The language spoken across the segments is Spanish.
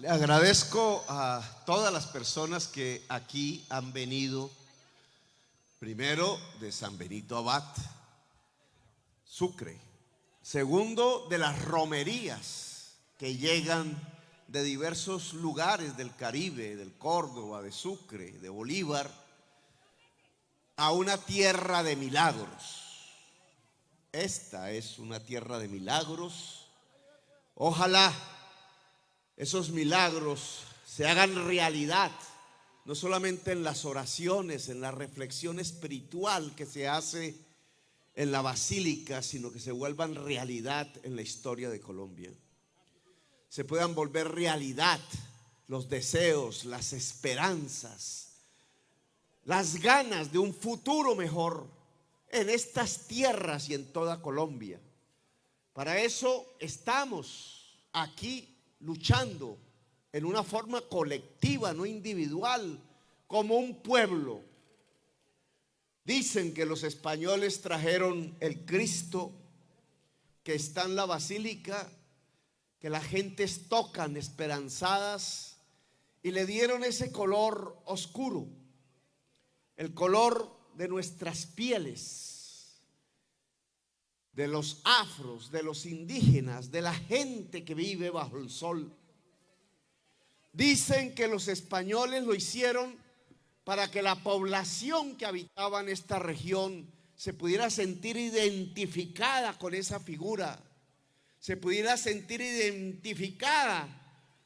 Le agradezco a todas las personas que aquí han venido, primero de San Benito Abad, Sucre, segundo de las romerías que llegan de diversos lugares del Caribe, del Córdoba, de Sucre, de Bolívar, a una tierra de milagros. Esta es una tierra de milagros. Ojalá esos milagros se hagan realidad, no solamente en las oraciones, en la reflexión espiritual que se hace en la basílica, sino que se vuelvan realidad en la historia de Colombia. Se puedan volver realidad los deseos, las esperanzas, las ganas de un futuro mejor en estas tierras y en toda Colombia. Para eso estamos aquí luchando en una forma colectiva, no individual, como un pueblo. Dicen que los españoles trajeron el Cristo que está en la basílica, que las gentes tocan esperanzadas, y le dieron ese color oscuro, el color de nuestras pieles, de los afros, de los indígenas, de la gente que vive bajo el sol. Dicen que los españoles lo hicieron para que la población que habitaba en esta región se pudiera sentir identificada con esa figura, se pudiera sentir identificada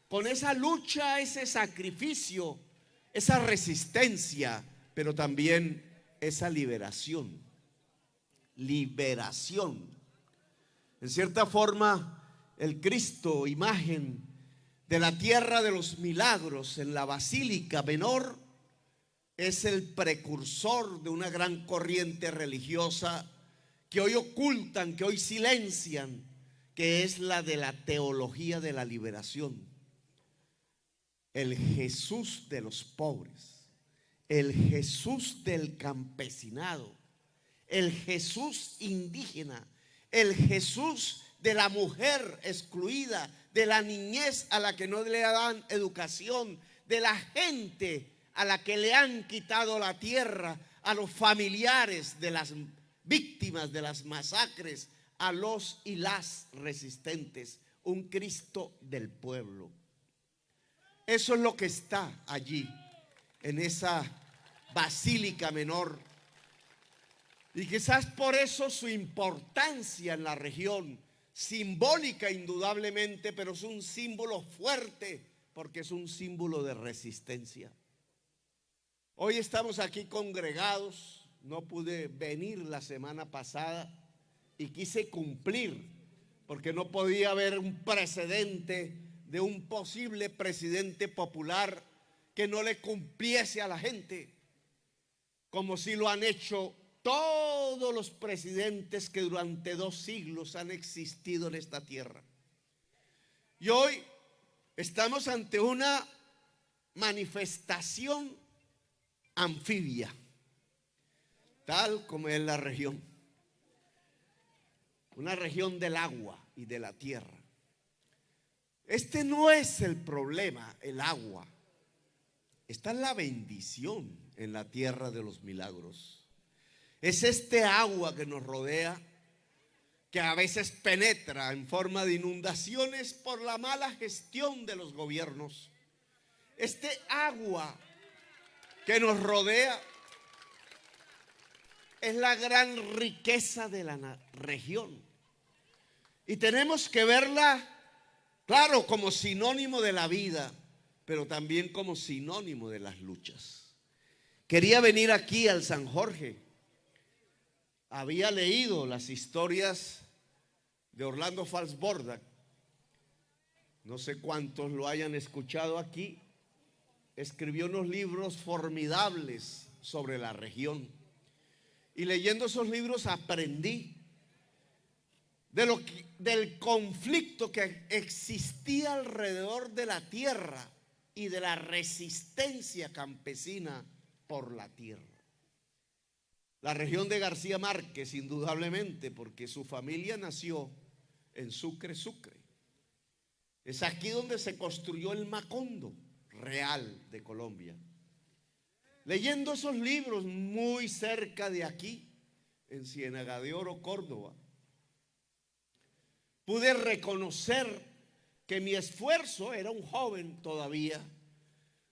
con esa lucha, ese sacrificio, esa resistencia, pero también esa liberación. Liberación. En cierta forma, el Cristo, imagen de la tierra de los milagros en la Basílica Menor, es el precursor de una gran corriente religiosa que hoy ocultan, que hoy silencian, que es la de la teología de la liberación. El Jesús de los pobres, el Jesús del campesinado, el Jesús indígena, el Jesús de la mujer excluida, de la niñez a la que no le dan educación, de la gente a la que le han quitado la tierra, a los familiares de las víctimas de las masacres, a los y las resistentes. Un Cristo del pueblo. Eso es lo que está allí, en esa Basílica Menor. Y quizás por eso su importancia en la región, simbólica indudablemente, pero es un símbolo fuerte porque es un símbolo de resistencia. Hoy estamos aquí congregados, no pude venir la semana pasada y quise cumplir porque no podía haber un precedente de un posible presidente popular que no le cumpliese a la gente, como si lo han hecho todos los presidentes que durante 2 siglos han existido en esta tierra. Y hoy estamos ante una manifestación anfibia, tal como es la región. Una región del agua y de la tierra. Este no es el problema, el agua. Esta es la bendición en la tierra de los milagros. Es este agua que nos rodea, que a veces penetra en forma de inundaciones por la mala gestión de los gobiernos. Este agua que nos rodea es la gran riqueza de la región. Y tenemos que verla, claro, como sinónimo de la vida, pero también como sinónimo de las luchas. Quería venir aquí al San Jorge. Había leído las historias de Orlando Falsborda. No sé cuántos lo hayan escuchado aquí. Escribió unos libros formidables sobre la región. Y leyendo esos libros aprendí del conflicto que existía alrededor de la tierra y de la resistencia campesina por la tierra. La región de García Márquez, indudablemente, porque su familia nació en Sucre, Sucre. Es aquí donde se construyó el Macondo real de Colombia. Leyendo esos libros muy cerca de aquí, en Ciénaga de Oro, Córdoba, pude reconocer que mi esfuerzo era un joven todavía,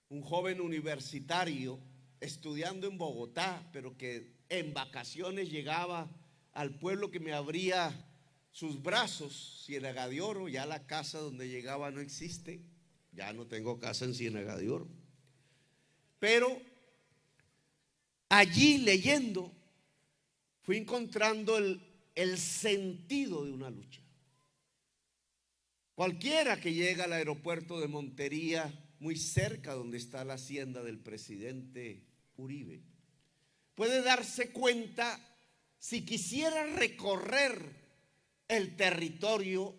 un joven universitario, estudiando en Bogotá, pero que en vacaciones llegaba al pueblo que me abría sus brazos, Ciénaga de Oro. Ya la casa donde llegaba no existe, ya no tengo casa en Ciénaga de Oro. Pero allí leyendo fui encontrando el sentido de una lucha. Cualquiera que llega al aeropuerto de Montería, muy cerca donde está la hacienda del presidente Uribe, puede darse cuenta, si quisiera recorrer el territorio,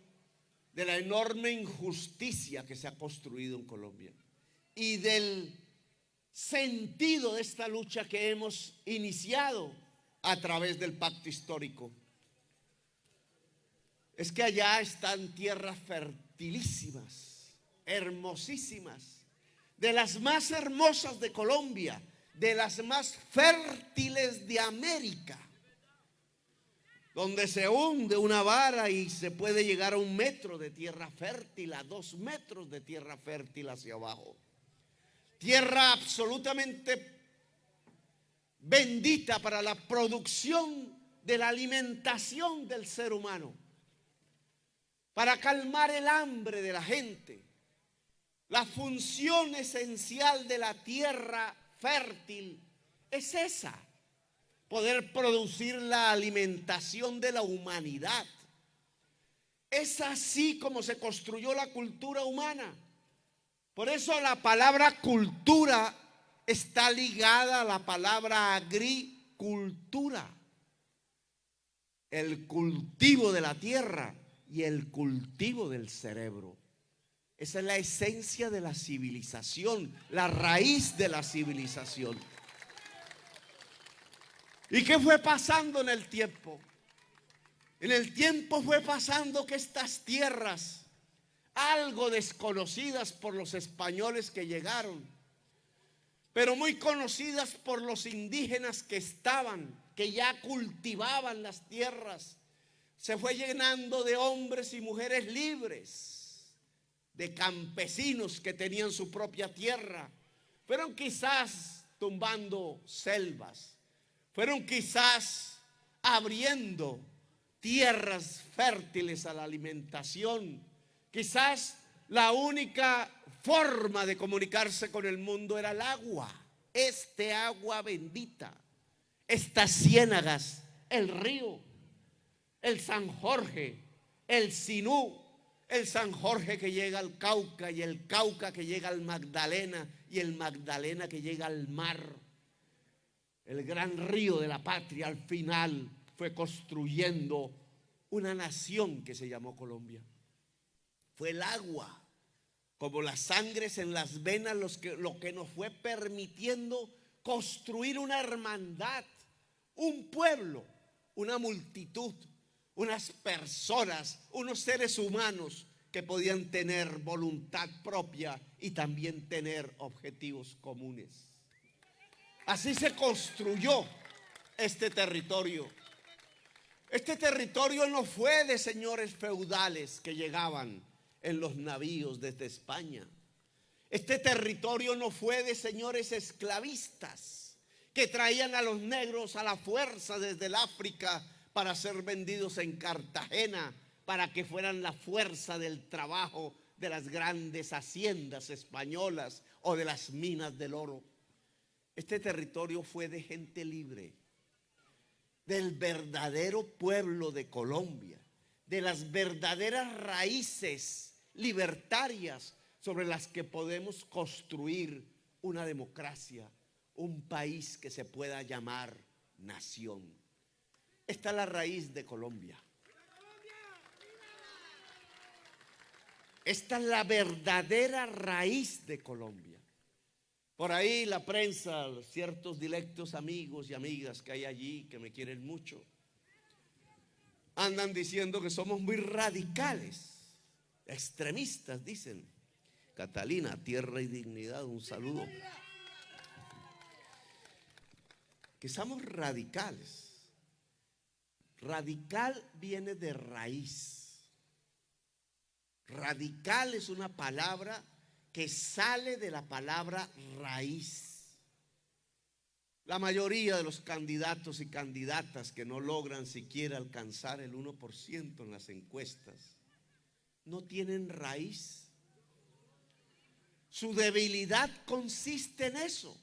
de la enorme injusticia que se ha construido en Colombia y del sentido de esta lucha que hemos iniciado a través del pacto histórico. Es que allá están tierras fertilísimas, hermosísimas, de las más hermosas de Colombia, de las más fértiles de América, donde se hunde una vara y se puede llegar a 1 metro de tierra fértil, a 2 metros de tierra fértil hacia abajo. Tierra absolutamente bendita para la producción de la alimentación del ser humano, para calmar el hambre de la gente. La función esencial de la tierra fértil es esa: poder producir la alimentación de la humanidad. Es así como se construyó la cultura humana. Por eso la palabra cultura está ligada a la palabra agricultura, el cultivo de la tierra y el cultivo del cerebro. Esa es la esencia de la civilización, la raíz de la civilización. ¿Y qué fue pasando en el tiempo? En el tiempo fue pasando que estas tierras, algo desconocidas por los españoles que llegaron, pero muy conocidas por los indígenas que estaban, que ya cultivaban las tierras, se fue llenando de hombres y mujeres libres, de campesinos que tenían su propia tierra. Fueron quizás tumbando selvas, fueron quizás abriendo tierras fértiles a la alimentación. Quizás la única forma de comunicarse con el mundo era el agua, este agua bendita, estas ciénagas, el río, el San Jorge, el Sinú, el San Jorge que llega al Cauca y el Cauca que llega al Magdalena y el Magdalena que llega al mar. El gran río de la patria al final fue construyendo una nación que se llamó Colombia. Fue el agua, como las sangres en las venas, lo que nos fue permitiendo construir una hermandad, un pueblo, una multitud, unas personas, unos seres humanos que podían tener voluntad propia y también tener objetivos comunes. Así se construyó este territorio. Este territorio no fue de señores feudales que llegaban en los navíos desde España. Este territorio no fue de señores esclavistas que traían a los negros a la fuerza desde el África para ser vendidos en Cartagena, para que fueran la fuerza del trabajo de las grandes haciendas españolas o de las minas del oro. Este territorio fue de gente libre, del verdadero pueblo de Colombia, de las verdaderas raíces libertarias sobre las que podemos construir una democracia, un país que se pueda llamar nación. Esta es la raíz de Colombia. Esta es la verdadera raíz de Colombia. Por ahí la prensa, ciertos directos amigos y amigas que hay allí que me quieren mucho, andan diciendo que somos muy radicales. extremistas, dicen. Catalina, tierra y dignidad, un saludo. Que somos radicales. Radical viene de raíz. Radical es una palabra que sale de la palabra raíz. La mayoría de los candidatos y candidatas que no logran siquiera alcanzar el 1% en las encuestas no tienen raíz. Su debilidad consiste en eso,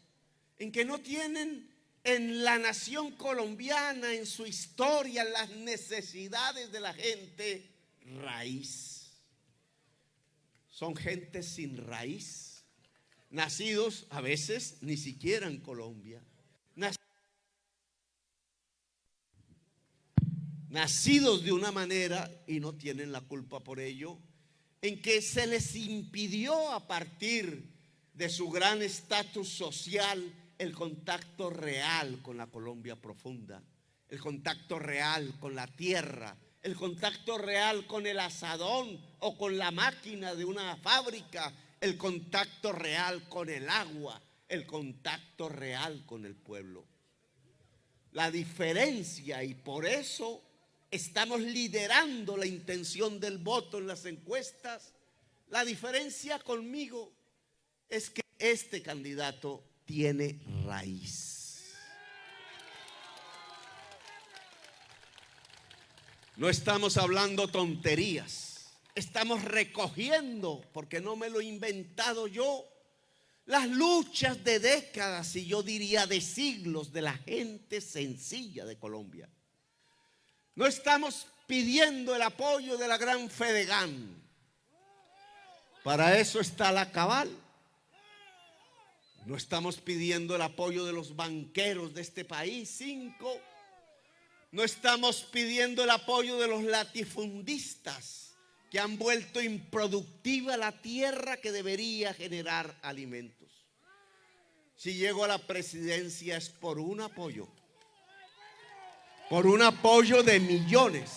en que no tienen en la nación colombiana, en su historia, en las necesidades de la gente, raíz. Son gente sin raíz, nacidos a veces ni siquiera en Colombia, nacidos de una manera y no tienen la culpa por ello, en que se les impidió a partir de su gran estatus social el contacto real con la Colombia profunda, el contacto real con la tierra, el contacto real con el asadón o con la máquina de una fábrica, el contacto real con el agua, el contacto real con el pueblo. La diferencia, y por eso estamos liderando la intención del voto en las encuestas, la diferencia conmigo es que este candidato tiene raíz. No estamos hablando tonterías, estamos recogiendo, porque no me lo he inventado yo, las luchas de décadas y yo diría de siglos de la gente sencilla de Colombia. No estamos pidiendo el apoyo de la gran Fedegan. Para eso está la Cabal. No estamos pidiendo el apoyo de los banqueros de este país, 5. No estamos pidiendo el apoyo de los latifundistas que han vuelto improductiva la tierra que debería generar alimentos. Si llego a la presidencia es por un apoyo de millones,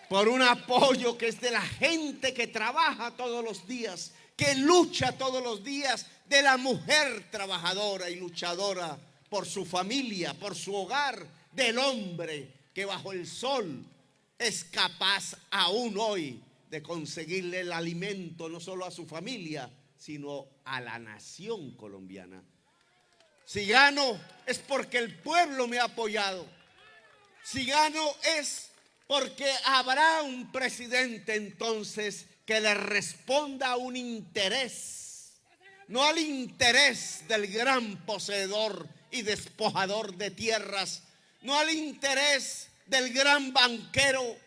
por un apoyo que es de la gente que trabaja todos los días, que lucha todos los días, de la mujer trabajadora y luchadora por su familia, por su hogar, del hombre que bajo el sol es capaz aún hoy de conseguirle el alimento no solo a su familia, sino a la nación colombiana. Si gano es porque el pueblo me ha apoyado. Si gano es porque habrá un presidente entonces que le responda a un interés, no al interés del gran poseedor y despojador de tierras, no al interés del gran banquero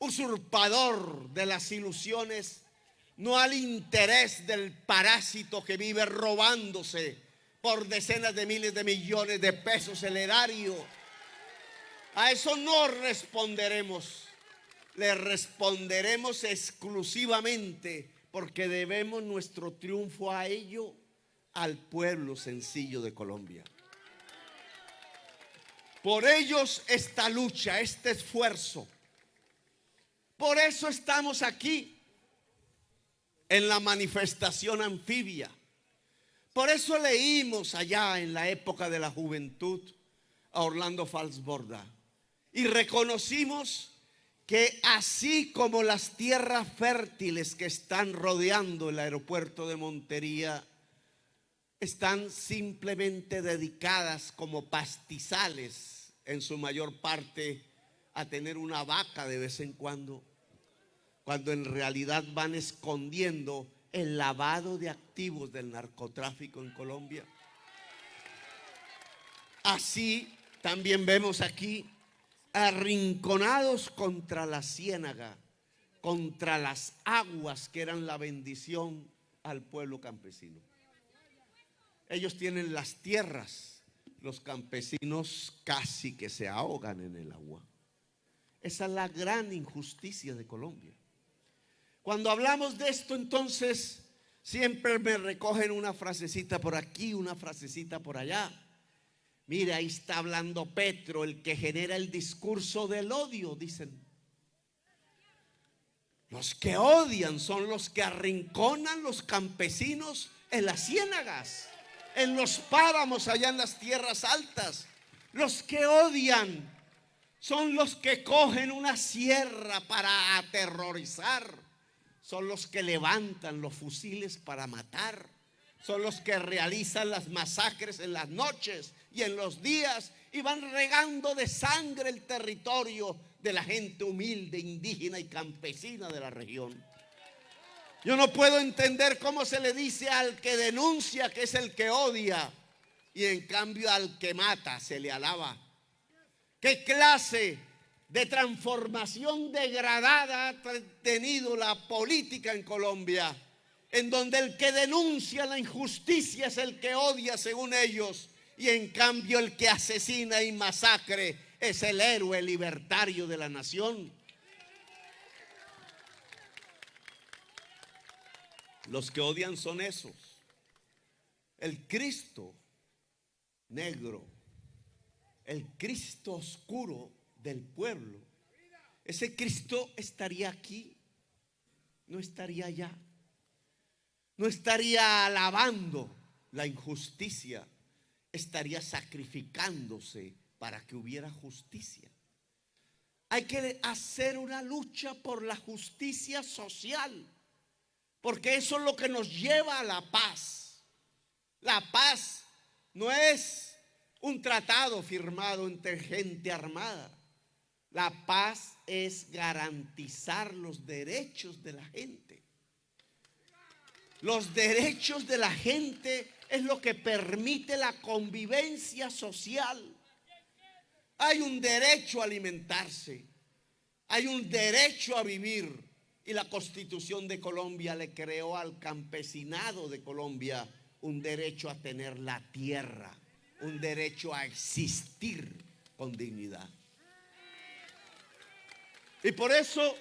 usurpador de las ilusiones, no al interés del parásito que vive robándose por decenas de miles de millones de pesos el erario. A eso no responderemos. Le responderemos exclusivamente porque debemos nuestro triunfo a ello, al pueblo sencillo de Colombia. Por ellos esta lucha, este esfuerzo. Por eso estamos aquí en la manifestación anfibia. Por eso leímos allá en la época de la juventud a Orlando Falsborda y reconocimos que así como las tierras fértiles que están rodeando el aeropuerto de Montería están simplemente dedicadas como pastizales en su mayor parte a tener una vaca de vez en cuando en realidad van escondiendo el lavado de activos del narcotráfico en Colombia. Así también vemos aquí arrinconados contra la ciénaga, contra las aguas que eran la bendición al pueblo campesino. Ellos tienen las tierras, los campesinos casi que se ahogan en el agua. Esa es la gran injusticia de Colombia. Cuando hablamos de esto, entonces siempre me recogen una frasecita por aquí, una frasecita por allá. Mira, ahí está hablando Petro, el que genera el discurso del odio, dicen. Los que odian son los que arrinconan los campesinos en las ciénagas, en los páramos allá en las tierras altas. Los que odian son los que cogen una sierra para aterrorizar. Son los que levantan los fusiles para matar. Son los que realizan las masacres en las noches y en los días y van regando de sangre el territorio de la gente humilde, indígena y campesina de la región. Yo no puedo entender cómo se le dice al que denuncia que es el que odia y en cambio al que mata se le alaba. ¿Qué clase de transformación degradada ha tenido la política en Colombia, en donde el que denuncia la injusticia es el que odia según ellos, y en cambio el que asesina y masacre es el héroe libertario de la nación? Los que odian son esos. El Cristo negro, el Cristo oscuro del pueblo, ese Cristo estaría aquí, no estaría allá, no estaría alabando la injusticia, estaría sacrificándose para que hubiera justicia. Hay que hacer una lucha por la justicia social, porque eso es lo que nos lleva a la paz. La paz no es un tratado firmado entre gente armada. La paz es garantizar los derechos de la gente. Los derechos de la gente es lo que permite la convivencia social. Hay un derecho a alimentarse, hay un derecho a vivir, y la Constitución de Colombia le creó al campesinado de Colombia un derecho a tener la tierra, un derecho a existir con dignidad. Y por eso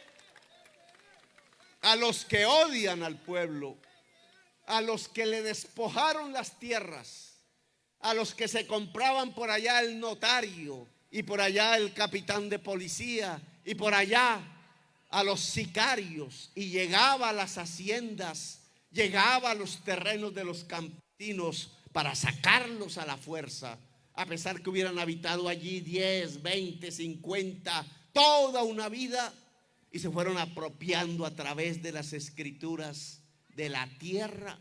a los que odian al pueblo, a los que le despojaron las tierras, a los que se compraban por allá el notario y por allá el capitán de policía y por allá a los sicarios, y llegaba a las haciendas, llegaba a los terrenos de los campesinos para sacarlos a la fuerza, a pesar que hubieran habitado allí 10, 20, 50, toda una vida, y se fueron apropiando a través de las escrituras de la tierra.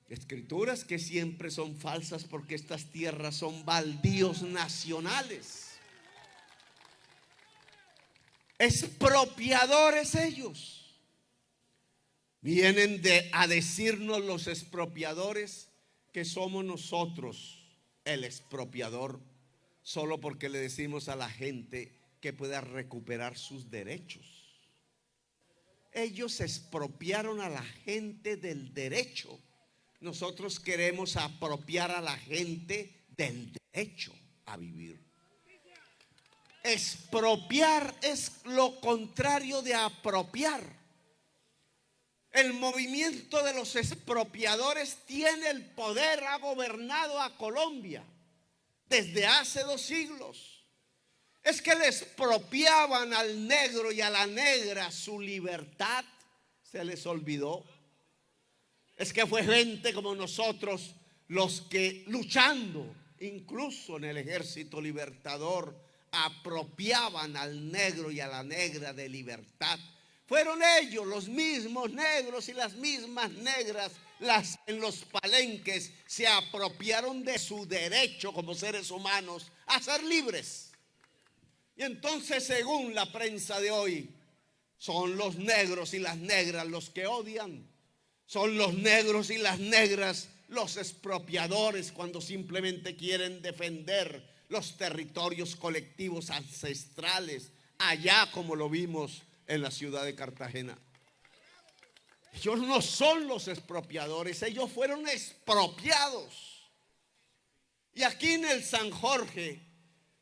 Escrituras que siempre son falsas, porque estas tierras son baldíos nacionales. Expropiadores ellos. Vienen a decirnos los expropiadores que somos nosotros el expropiador, solo porque le decimos a la gente que pueda recuperar sus derechos. Ellos expropiaron a la gente del derecho. Nosotros queremos apropiar a la gente del derecho a vivir. Expropiar es lo contrario de apropiar. El movimiento de los expropiadores tiene el poder, ha gobernado a Colombia desde hace 2 siglos. Es que le expropiaban al negro y a la negra su libertad, se les olvidó. Es que fue gente como nosotros los que, luchando incluso en el ejército libertador, apropiaban al negro y a la negra de libertad. Fueron ellos, los mismos negros y las mismas negras, las en los palenques se apropiaron de su derecho como seres humanos a ser libres. Y entonces, según la prensa de hoy, son los negros y las negras los que odian. Son los negros y las negras los expropiadores, cuando simplemente quieren defender los territorios colectivos ancestrales, allá como lo vimos en la ciudad de Cartagena. Ellos no son los expropiadores, ellos fueron expropiados. Y aquí en el San Jorge,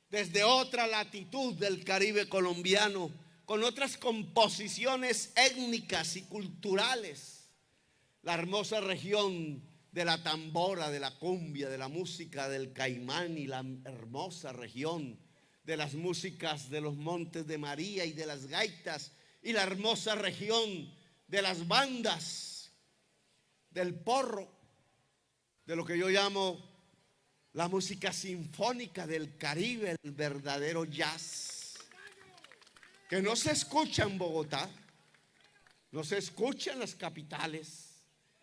desde otra latitud del Caribe colombiano, con otras composiciones étnicas y culturales, la hermosa región de la tambora, de la cumbia, de la música del caimán, y la hermosa región de las músicas de los Montes de María y de las gaitas, y la hermosa región de las bandas, del porro, de lo que yo llamo la música sinfónica del Caribe, el verdadero jazz, que no se escucha en Bogotá, no se escucha en las capitales.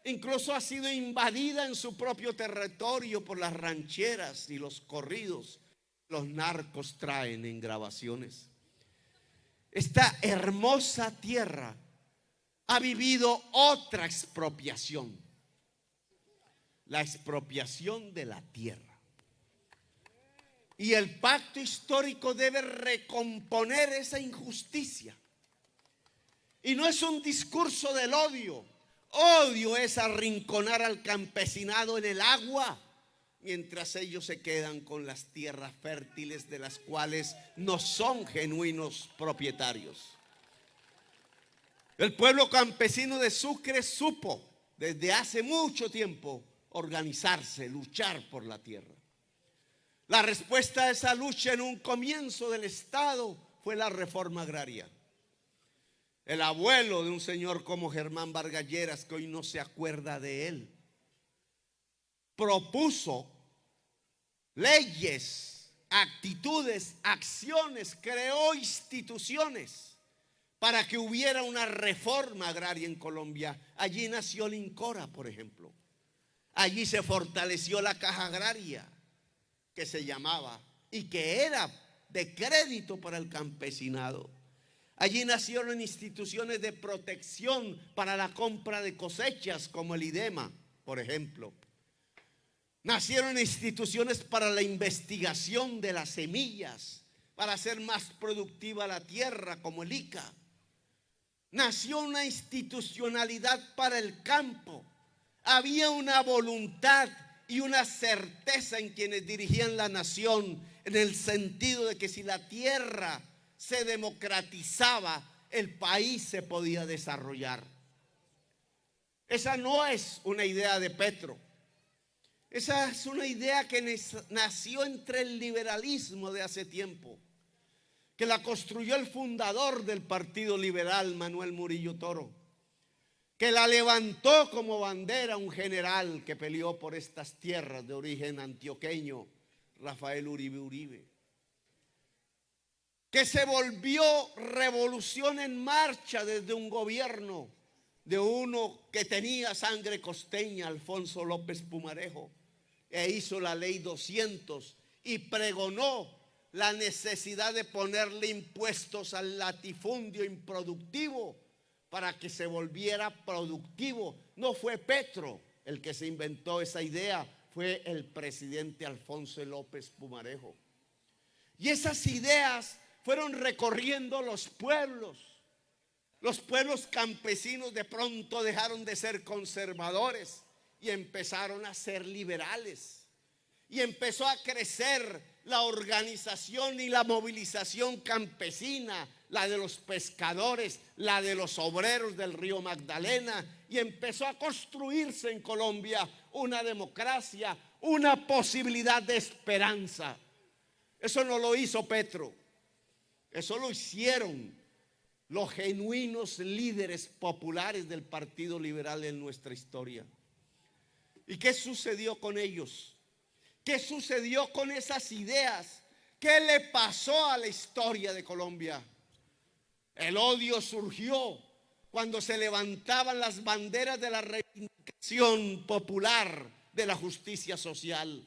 Incluso ha sido invadida en su propio territorio por las rancheras y los corridos. Los narcos traen en grabaciones. Esta hermosa tierra ha vivido otra expropiación. La expropiación de la tierra. Y el pacto histórico debe recomponer esa injusticia. Y no es un discurso del odio. Odio es arrinconar al campesinado en el agua, mientras ellos se quedan con las tierras fértiles de las cuales no son genuinos propietarios. El pueblo campesino de Sucre supo desde hace mucho tiempo organizarse, luchar por la tierra. La respuesta a esa lucha en un comienzo del Estado fue la reforma agraria. El abuelo de un señor como Germán Vargas Lleras, que hoy no se acuerda de él, propuso leyes, actitudes, acciones, creó instituciones para que hubiera una reforma agraria en Colombia. Allí nació el INCORA, por ejemplo. Allí se fortaleció la caja agraria, que se llamaba, y que era de crédito para el campesinado. Allí nacieron instituciones de protección para la compra de cosechas, como el IDEMA, por ejemplo. Nacieron instituciones para la investigación de las semillas, para hacer más productiva la tierra, como el ICA. Nació una institucionalidad para el campo. Había una voluntad y una certeza en quienes dirigían la nación, en el sentido de que si la tierra se democratizaba, el país se podía desarrollar. Esa no es una idea de Petro. Esa es una idea que nació entre el liberalismo de hace tiempo, que la construyó el fundador del Partido Liberal, Manuel Murillo Toro, que la levantó como bandera un general que peleó por estas tierras de origen antioqueño, Rafael Uribe Uribe, que se volvió revolución en marcha desde un gobierno de uno que tenía sangre costeña, Alfonso López Pumarejo, e hizo la ley 200 y pregonó la necesidad de ponerle impuestos al latifundio improductivo para que se volviera productivo. No fue Petro el que se inventó esa idea, fue el presidente Alfonso López Pumarejo. Y esas ideas fueron recorriendo los pueblos. Los pueblos campesinos de pronto dejaron de ser conservadores y empezaron a ser liberales. Y empezó a crecer la organización y la movilización campesina, la de los pescadores, la de los obreros del río Magdalena, y empezó a construirse en Colombia una democracia, una posibilidad de esperanza. Eso no lo hizo Petro, eso lo hicieron los genuinos líderes populares del Partido Liberal en nuestra historia. ¿Y qué sucedió con ellos? ¿Qué sucedió con esas ideas? ¿Qué le pasó a la historia de Colombia? El odio surgió cuando se levantaban las banderas de la reivindicación popular de la justicia social.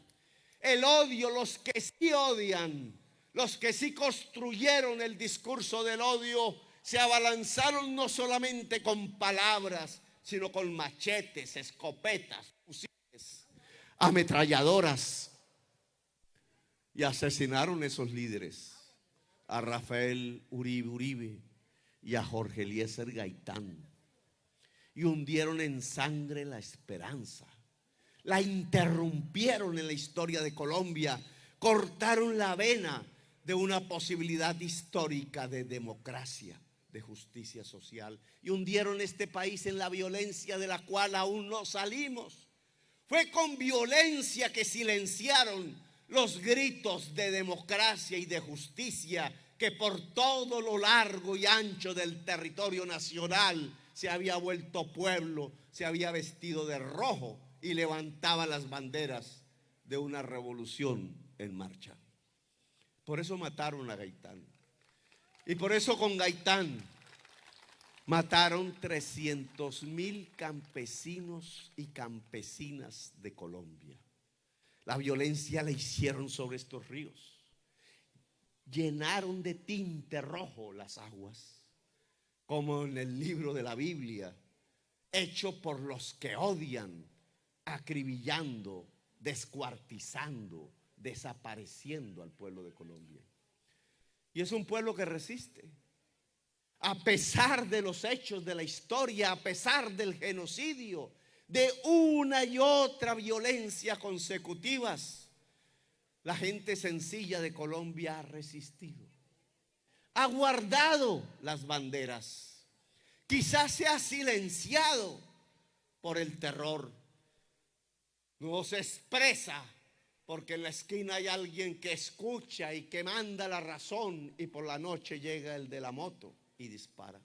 El odio, los que sí odian, los que sí construyeron el discurso del odio, se abalanzaron no solamente con palabras, sino con machetes, escopetas, fusiles, ametralladoras, y asesinaron esos líderes, a Rafael Uribe Uribe y a Jorge Eliezer Gaitán, y hundieron en sangre la esperanza, la interrumpieron en la historia de Colombia, cortaron la vena de una posibilidad histórica de democracia, de justicia social, y hundieron este país en la violencia de la cual aún no salimos. Fue con violencia que silenciaron los gritos de democracia y de justicia que por todo lo largo y ancho del territorio nacional se había vuelto pueblo, se había vestido de rojo y levantaba las banderas de una revolución en marcha. Por eso mataron a Gaitán. Y por eso con Gaitán mataron 300,000 campesinos y campesinas de Colombia. La violencia la hicieron sobre estos ríos. Llenaron de tinte rojo las aguas, como en el libro de la Biblia, hecho por los que odian, acribillando, descuartizando, desapareciendo al pueblo de Colombia. Y es un pueblo que resiste. A pesar de los hechos de la historia, a pesar del genocidio, de una y otra violencia consecutivas, la gente sencilla de Colombia ha resistido, ha guardado las banderas. Quizás se ha silenciado por el terror, no se expresa porque en la esquina hay alguien que escucha y que manda la razón, y por la noche llega el de la moto y dispara.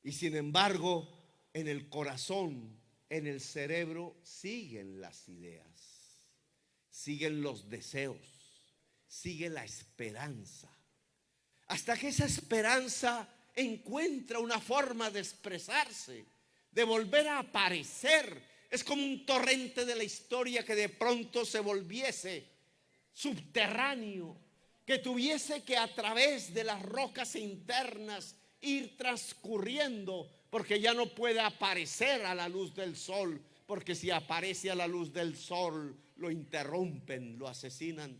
Y sin embargo, en el corazón, en el cerebro, siguen las ideas, siguen los deseos, sigue la esperanza. Hasta que esa esperanza encuentra una forma de expresarse, de volver a aparecer. Es como un torrente de la historia que de pronto se volviese subterráneo, que tuviese que a través de las rocas internas ir transcurriendo, porque ya no puede aparecer a la luz del sol, porque si aparece a la luz del sol lo interrumpen, lo asesinan.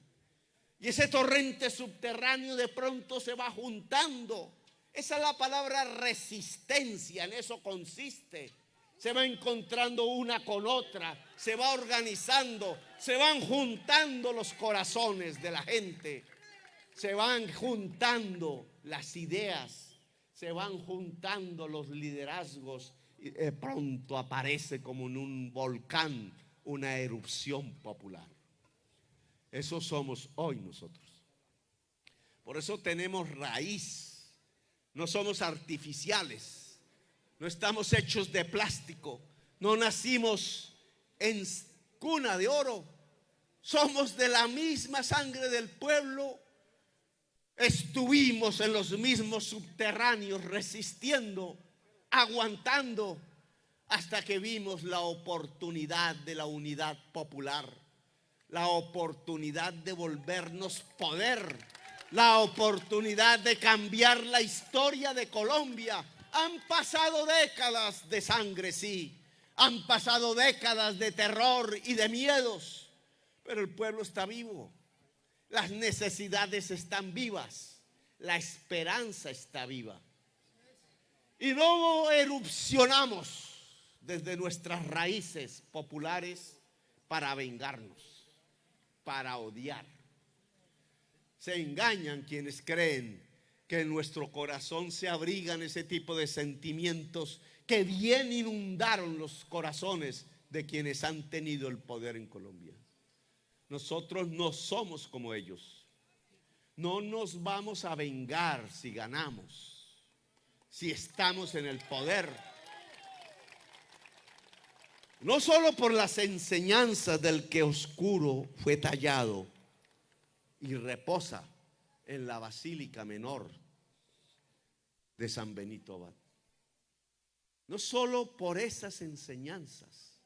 Y ese torrente subterráneo de pronto se va juntando. Esa es la palabra resistencia, en eso consiste. Se va encontrando una con otra, se va organizando, se van juntando los corazones de la gente, se van juntando las ideas, se van juntando los liderazgos, y de pronto aparece como en un volcán una erupción popular. Eso somos hoy nosotros. Por eso tenemos raíz, no somos artificiales. No estamos hechos de plástico, no nacimos en cuna de oro, somos de la misma sangre del pueblo, estuvimos en los mismos subterráneos resistiendo, aguantando, hasta que vimos la oportunidad de la unidad popular, la oportunidad de volvernos poder, la oportunidad de cambiar la historia de Colombia. Han pasado décadas de sangre, sí. Han pasado décadas de terror y de miedos. Pero el pueblo está vivo. Las necesidades están vivas. La esperanza está viva. Y no erupcionamos desde nuestras raíces populares para vengarnos, para odiar. Se engañan quienes creen que en nuestro corazón se abrigan ese tipo de sentimientos que bien inundaron los corazones de quienes han tenido el poder en Colombia. Nosotros no somos como ellos. No nos vamos a vengar si ganamos, si estamos en el poder. No solo por las enseñanzas del que oscuro fue tallado y reposa en la Basílica Menor de San Benito Abad. No solo por esas enseñanzas,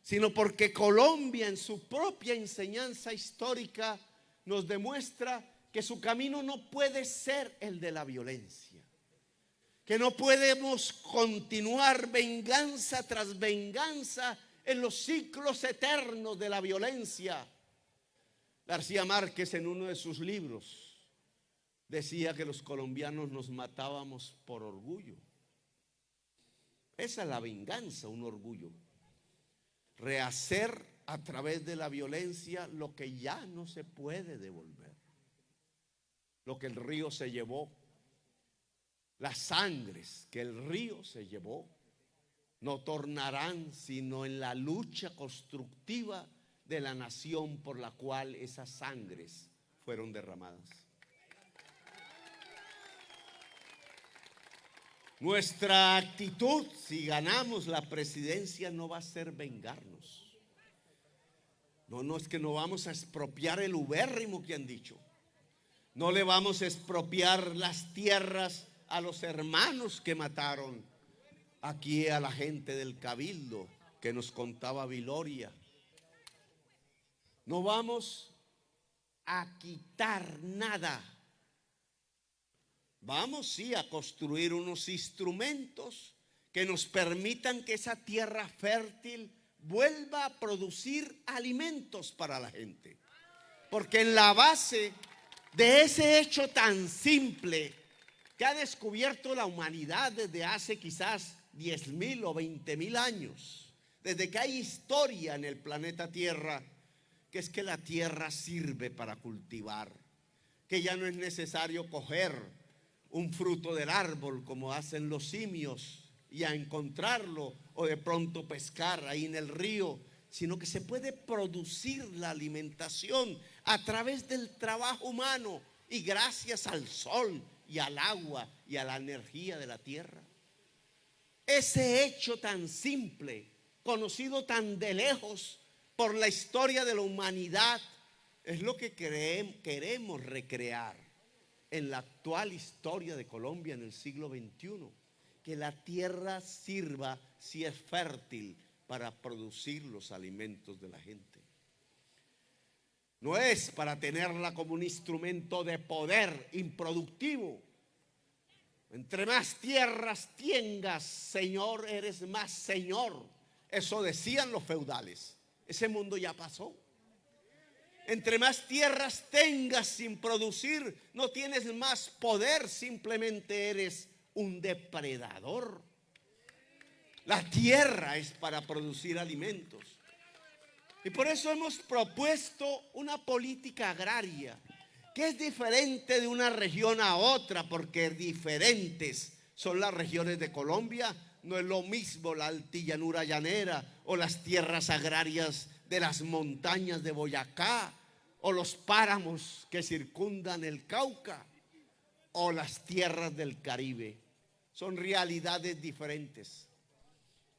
sino porque Colombia en su propia enseñanza histórica nos demuestra que su camino no puede ser el de la violencia, que no podemos continuar venganza tras venganza en los ciclos eternos de la violencia. García Márquez en uno de sus libros decía que los colombianos nos matábamos por orgullo. Esa es la venganza, un orgullo. Rehacer a través de la violencia lo que ya no se puede devolver. Lo que el río se llevó, las sangres que el río se llevó, no tornarán sino en la lucha constructiva de la nación por la cual esas sangres fueron derramadas. Nuestra actitud, si ganamos la presidencia, no va a ser vengarnos. No es que no vamos a expropiar el ubérrimo que han dicho. No le vamos a expropiar las tierras a los hermanos que mataron aquí a la gente del Cabildo que nos contaba Viloria. No vamos a quitar nada. Vamos sí a construir unos instrumentos que nos permitan que esa tierra fértil vuelva a producir alimentos para la gente. Porque en la base de ese hecho tan simple que ha descubierto la humanidad desde hace quizás 10.000 o 20.000 años, desde que hay historia en el planeta Tierra, que es que la tierra sirve para cultivar, que ya no es necesario coger un fruto del árbol como hacen los simios y a encontrarlo o de pronto pescar ahí en el río, sino que se puede producir la alimentación a través del trabajo humano y gracias al sol y al agua y a la energía de la tierra. Ese hecho tan simple, conocido tan de lejos por la historia de la humanidad, es lo que queremos recrear en la actual historia de Colombia en el siglo XXI. Que la tierra sirva, si es fértil, para producir los alimentos de la gente. No es para tenerla como un instrumento de poder improductivo. Entre más tierras tengas, Señor, eres más Señor. Eso decían los feudales. Ese mundo ya pasó. Entre más tierras tengas sin producir, no tienes más poder, simplemente eres un depredador. La tierra es para producir alimentos. Y por eso hemos propuesto una política agraria que es diferente de una región a otra, porque diferentes son las regiones de Colombia. No es lo mismo la altillanura llanera o las tierras agrarias de las montañas de Boyacá o los páramos que circundan el Cauca o las tierras del Caribe. Son realidades diferentes.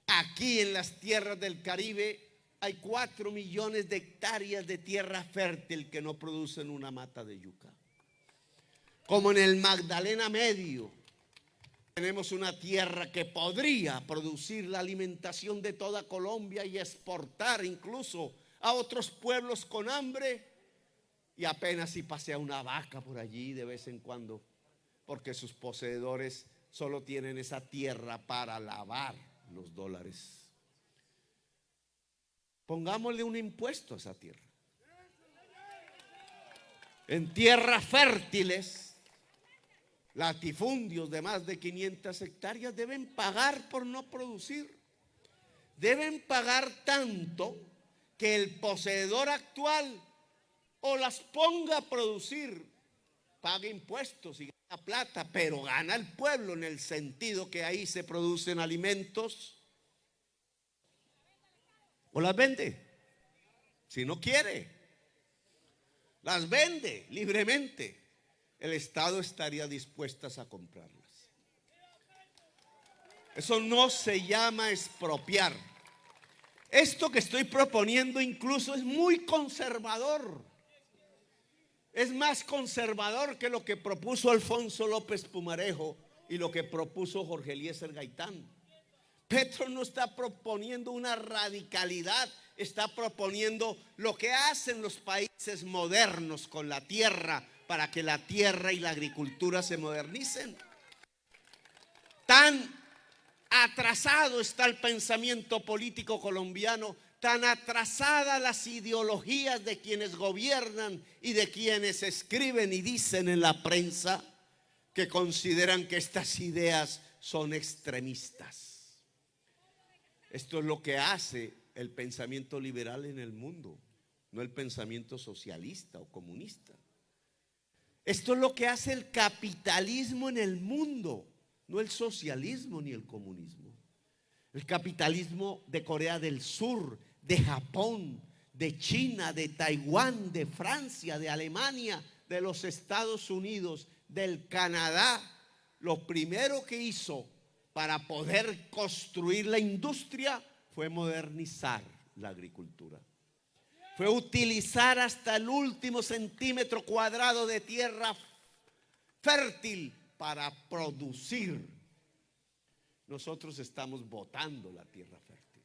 Aquí en las tierras del Caribe hay 4 millones de hectáreas de tierra fértil que no producen una mata de yuca. Como en el Magdalena Medio tenemos una tierra que podría producir la alimentación de toda Colombia y exportar incluso a otros pueblos con hambre, y apenas si pasea una vaca por allí de vez en cuando, porque sus poseedores solo tienen esa tierra para lavar los dólares. Pongámosle un impuesto a esa tierra. En tierras fértiles, latifundios de más de 500 hectáreas deben pagar por no producir. Deben pagar tanto que el poseedor actual o las ponga a producir, paga impuestos y gana plata, pero gana el pueblo en el sentido que ahí se producen alimentos, o las vende. Si no quiere, las vende libremente. El Estado estaría dispuesto a comprarlas. Eso no se llama expropiar. Esto que estoy proponiendo incluso es muy conservador. Es más conservador que lo que propuso Alfonso López Pumarejo y lo que propuso Jorge Eliezer Gaitán. Petro no está proponiendo una radicalidad, está proponiendo lo que hacen los países modernos con la tierra para que la tierra y la agricultura se modernicen. Tan atrasado está el pensamiento político colombiano, tan atrasadas las ideologías de quienes gobiernan y de quienes escriben y dicen en la prensa, que consideran que estas ideas son extremistas. Esto es lo que hace el pensamiento liberal en el mundo, no el pensamiento socialista o comunista. Esto es lo que hace el capitalismo en el mundo, no el socialismo ni el comunismo. El capitalismo de Corea del Sur, de Japón, de China, de Taiwán, de Francia, de Alemania, de los Estados Unidos, del Canadá, lo primero que hizo para poder construir la industria fue modernizar la agricultura. Fue utilizar hasta el último centímetro cuadrado de tierra fértil para producir. Nosotros estamos botando la tierra fértil.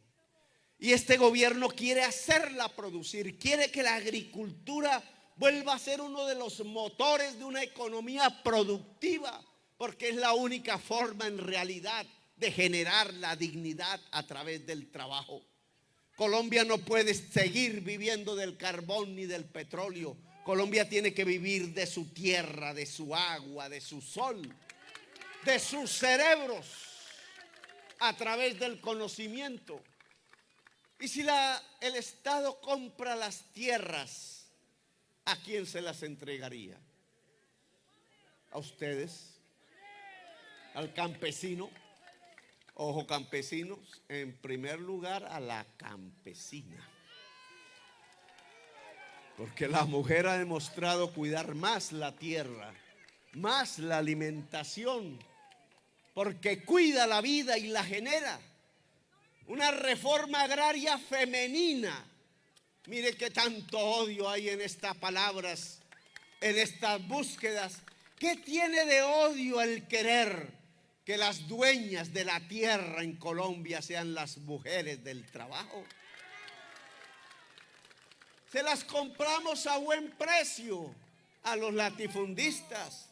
Y este gobierno quiere hacerla producir, quiere que la agricultura vuelva a ser uno de los motores de una economía productiva, porque es la única forma en realidad de generar la dignidad a través del trabajo. Colombia no puede seguir viviendo del carbón ni del petróleo. Colombia tiene que vivir de su tierra, de su agua, de su sol, de sus cerebros, a través del conocimiento. Y si el Estado compra las tierras, ¿a quién se las entregaría? ¿A ustedes? ¿Al campesino? Ojo, campesinos, en primer lugar a la campesina. Porque la mujer ha demostrado cuidar más la tierra, más la alimentación, porque cuida la vida y la genera. Una reforma agraria femenina. Mire qué tanto odio hay en estas palabras, en estas búsquedas. ¿Qué tiene de odio el querer que las dueñas de la tierra en Colombia sean las mujeres del trabajo? Se las compramos a buen precio a los latifundistas.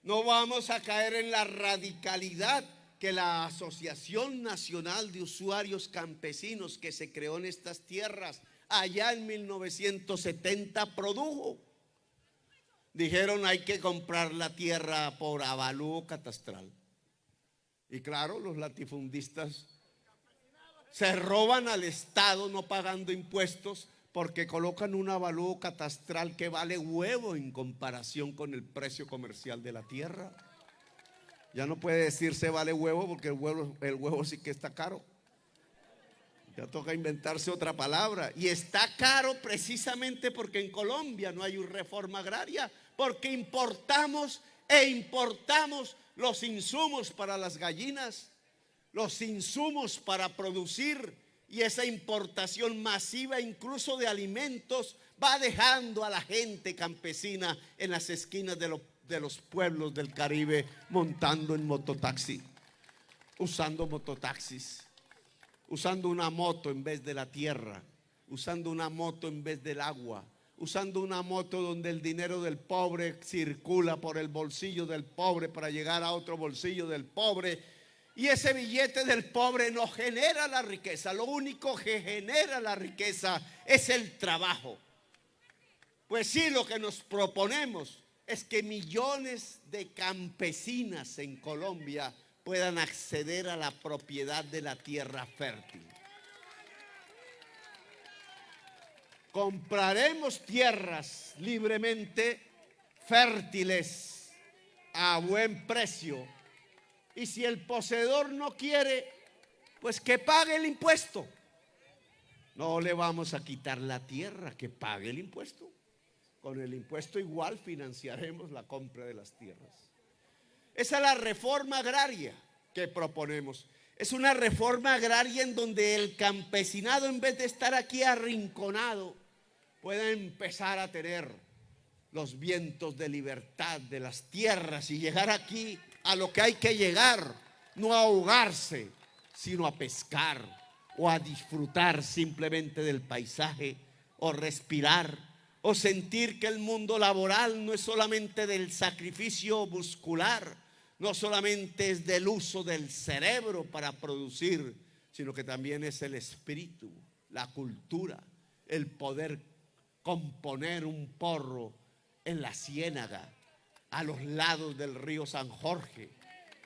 No vamos a caer en la radicalidad que la Asociación Nacional de Usuarios Campesinos, que se creó en estas tierras allá en 1970, produjo. Dijeron: hay que comprar la tierra por avalúo catastral. Y claro, los latifundistas se roban al Estado no pagando impuestos, porque colocan un avalúo catastral que vale huevo en comparación con el precio comercial de la tierra. Ya no puede decirse vale huevo, porque el huevo sí que está caro. Ya toca inventarse otra palabra. Y está caro precisamente porque en Colombia no hay una reforma agraria, porque importamos los insumos para las gallinas, los insumos para producir, y esa importación masiva incluso de alimentos va dejando a la gente campesina en las esquinas de los pueblos del Caribe montando en mototaxi, usando mototaxis, usando una moto en vez de la tierra, usando una moto en vez del agua, usando una moto donde el dinero del pobre circula por el bolsillo del pobre para llegar a otro bolsillo del pobre. Y ese billete del pobre no genera la riqueza. Lo único que genera la riqueza es el trabajo. Pues sí, lo que nos proponemos es que millones de campesinas en Colombia puedan acceder a la propiedad de la tierra fértil. Compraremos tierras libremente, fértiles, a buen precio. Y si el poseedor no quiere, pues que pague el impuesto. No le vamos a quitar la tierra, que pague el impuesto. Con el impuesto igual financiaremos la compra de las tierras. Esa es la reforma agraria que proponemos. Es una reforma agraria en donde el campesinado, en vez de estar aquí arrinconado, pueda empezar a tener los vientos de libertad de las tierras y llegar aquí a lo que hay que llegar, no a ahogarse, sino a pescar o a disfrutar simplemente del paisaje, o respirar, o sentir que el mundo laboral no es solamente del sacrificio muscular, no solamente es del uso del cerebro para producir, sino que también es el espíritu, la cultura, el poder componer un porro en la ciénaga, a los lados del río San Jorge,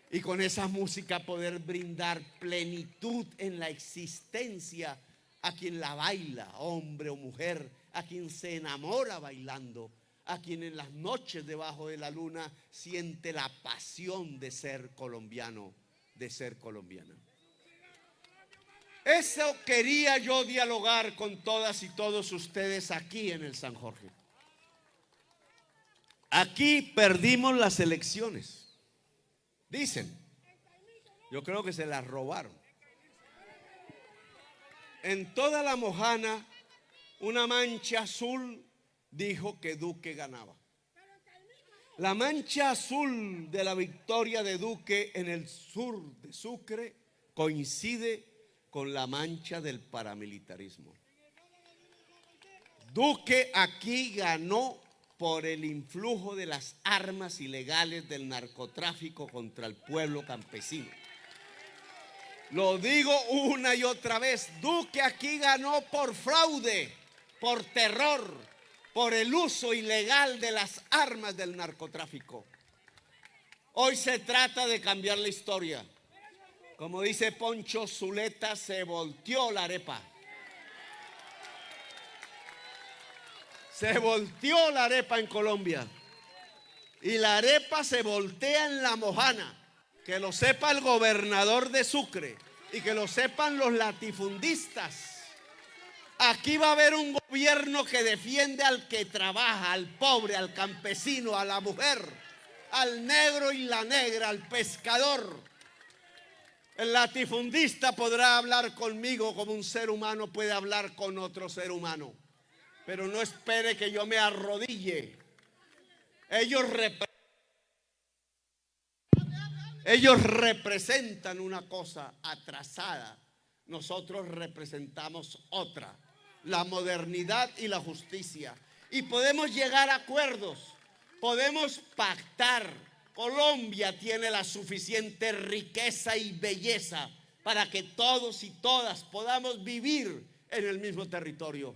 y con esa música poder brindar plenitud en la existencia a quien la baila, hombre o mujer, a quien se enamora bailando, a quien en las noches debajo de la luna siente la pasión de ser colombiano, de ser colombiana. Eso quería yo dialogar con todas y todos ustedes aquí en el San Jorge. Aquí perdimos las elecciones. Dicen, Yo creo que se las robaron. En toda la Mojana, una mancha azul dijo que Duque ganaba. La mancha azul de la victoria de Duque en el sur de Sucre coincide con la mancha del paramilitarismo. Duque aquí ganó por el influjo de las armas ilegales del narcotráfico contra el pueblo campesino. Lo digo una y otra vez, Duque aquí ganó por fraude, por terror, por el uso ilegal de las armas del narcotráfico. Hoy se trata de cambiar la historia. Como dice Poncho Zuleta, se volteó la arepa. Se volteó la arepa en Colombia. Y la arepa se voltea en la Mojana. Que lo sepa el gobernador de Sucre y que lo sepan los latifundistas. Aquí va a haber un gobierno que defiende al que trabaja, al pobre, al campesino, a la mujer, al negro y la negra, al pescador. El latifundista podrá hablar conmigo como un ser humano puede hablar con otro ser humano, pero no espere que yo me arrodille. Ellos representan una cosa atrasada, nosotros representamos otra, la modernidad y la justicia. Y podemos llegar a acuerdos, podemos pactar. Colombia tiene la suficiente riqueza y belleza para que todos y todas podamos vivir en el mismo territorio.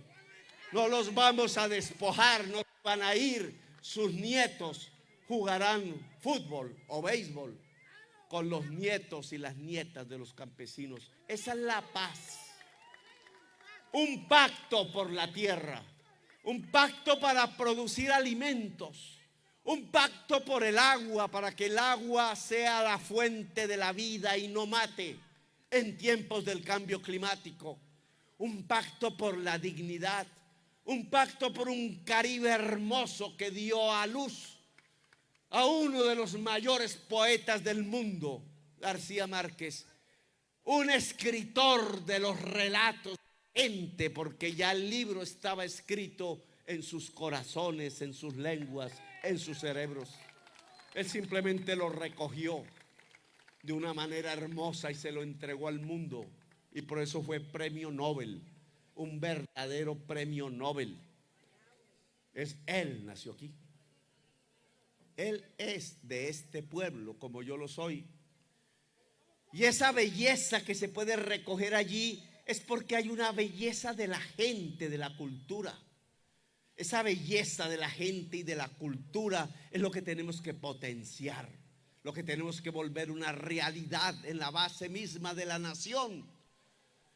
No los vamos a despojar, no van a ir, sus nietos jugarán fútbol o béisbol con los nietos y las nietas de los campesinos. Esa es la paz. Un pacto por la tierra, un pacto para producir alimentos, un pacto por el agua, para que el agua sea la fuente de la vida y no mate en tiempos del cambio climático. Un pacto por la dignidad, un pacto por un Caribe hermoso que dio a luz a uno de los mayores poetas del mundo, García Márquez, un escritor de los relatos de gente, porque ya el libro estaba escrito en sus corazones, en sus lenguas, en sus cerebros. Él simplemente lo recogió de una manera hermosa y se lo entregó al mundo, y por eso fue premio Nobel, un verdadero premio Nobel. Él nació aquí. Él es de este pueblo como yo lo soy. Y esa belleza que se puede recoger allí es porque hay una belleza de la gente, de la cultura. Esa belleza de la gente y de la cultura es lo que tenemos que potenciar, lo que tenemos que volver una realidad en la base misma de la nación.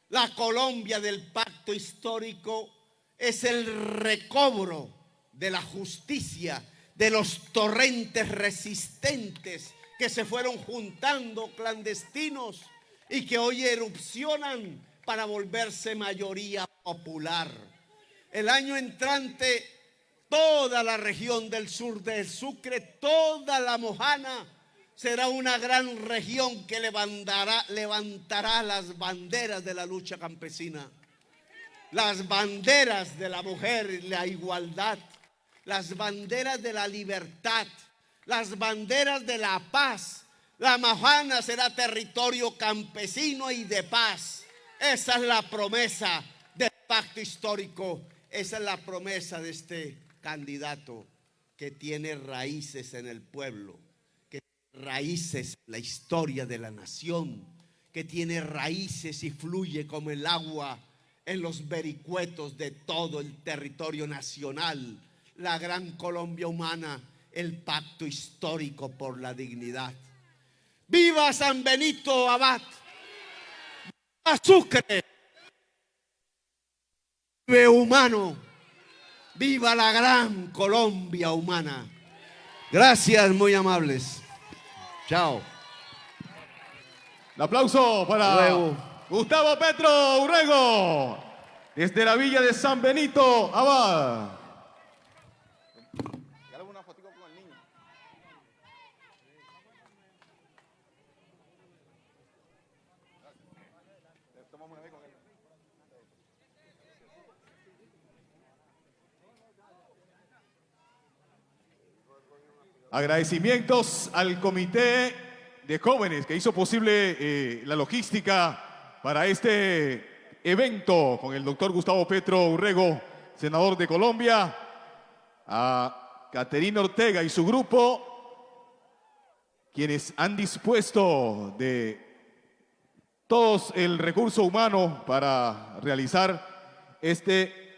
La Colombia del pacto histórico es el recobro de la justicia, de los torrentes resistentes que se fueron juntando clandestinos y que hoy erupcionan para volverse mayoría popular. El año entrante, toda la región del sur de Sucre, toda la Mojana, será una gran región que levantará las banderas de la lucha campesina, las banderas de la mujer y la igualdad, las banderas de la libertad, las banderas de la paz. La Mojana será territorio campesino y de paz. Esa es la promesa del pacto histórico. Esa es la promesa de este candidato que tiene raíces en el pueblo, que tiene raíces en la historia de la nación, que tiene raíces y fluye como el agua en los vericuetos de todo el territorio nacional. La gran Colombia humana, el pacto histórico por la dignidad. ¡Viva San Benito Abad! ¡Viva Sucre! ¡Viva humano! ¡Viva la gran Colombia humana! Gracias, muy amables. Chao. Un aplauso para Gustavo Petro Urrego, desde la villa de San Benito Abad. Agradecimientos al comité de jóvenes que hizo posible la logística para este evento con el doctor Gustavo Petro Urrego, senador de Colombia, a Caterina Ortega y su grupo, quienes han dispuesto de todo el recurso humano para realizar este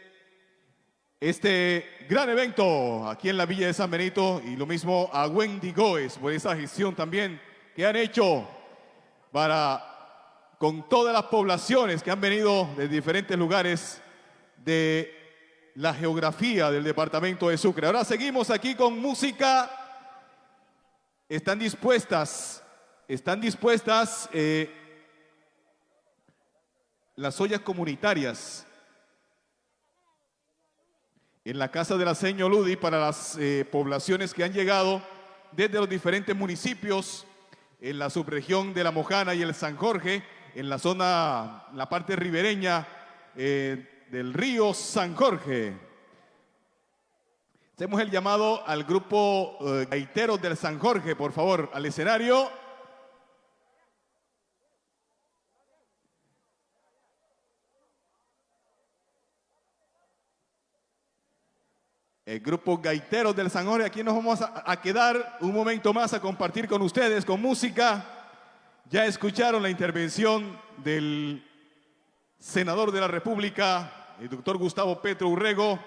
gran evento aquí en la Villa de San Benito, y lo mismo a Wendy Goes por esa gestión también que han hecho con todas las poblaciones que han venido de diferentes lugares de la geografía del departamento de Sucre. Ahora seguimos aquí con música. Están dispuestas las ollas comunitarias en la Casa de la Seño Ludi para las poblaciones que han llegado desde los diferentes municipios en la subregión de La Mojana y el San Jorge, en la zona, la parte ribereña del río San Jorge. Hacemos el llamado al grupo gaiteros del San Jorge, por favor, al escenario. El grupo Gaiteros del San Jorge, aquí nos vamos a quedar un momento más a compartir con ustedes con música. Ya escucharon la intervención del senador de la República, el doctor Gustavo Petro Urrego,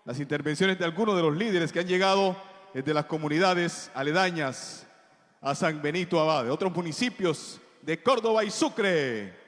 las intervenciones de algunos de los líderes que han llegado desde las comunidades aledañas a San Benito Abad, de otros municipios de Córdoba y Sucre.